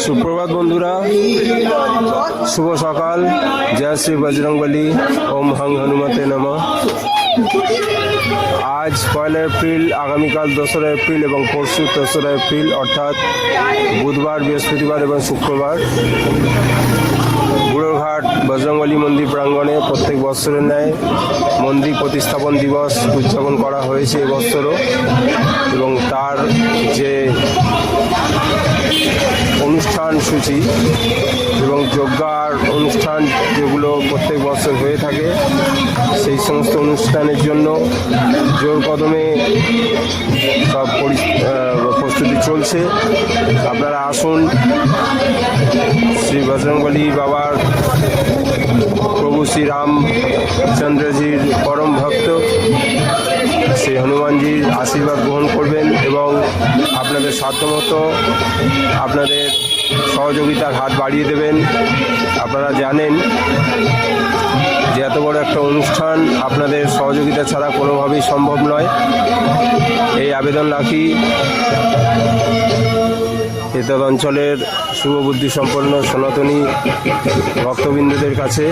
সুপ্রভাত বন্ধুরা, শুভ সকাল। জয় শ্রী বজরংবলী, ওম হং হনুমতে নমঃ। আজ 1 এপ্রিল, আগামীকাল 2রা এপ্রিল এবং পরশু 3রা এপ্রিল, অর্থাৎ বুধবার, বৃহস্পতিবার এবং শুক্রবার বুড়োরঘাট বজরংবলী মন্দির প্রাঙ্গণে প্রত্যেক বৎসরের ন্যায় মন্দির প্রতিস্থাপন দিবস উদযাপন করা হয়েছে এবছরও। এবং তার যে অনুষ্ঠান সূচি এবং যজ্ঞার অনুষ্ঠান যেগুলো প্রত্যেক বছর হয়ে থাকে, সেই সমস্ত অনুষ্ঠানের জন্য জোর কদমে সব প্রস্তুতি চলছে। আপনারা আসুন, শ্রী বজরংবলী বাবার, প্রভু শ্রী রামচন্দ্রজির পরম ভক্ত শ্রী হনুমানজির আশীর্বাদ গ্রহণ করবেন এবং আপনাদের সাধ্যমতো আপনাদের সহযোগিতার হাত বাড়িয়ে দেবেন। আপনারা জানেন যে এত বড় একটা অনুষ্ঠান আপনাদের সহযোগিতা ছাড়া কোনোভাবেই সম্ভব নয়। এই আবেদন রাখি এতদ অঞ্চলের শুভবুদ্ধি সম্পন্ন সনাতনী ভক্তবৃন্দদের কাছে।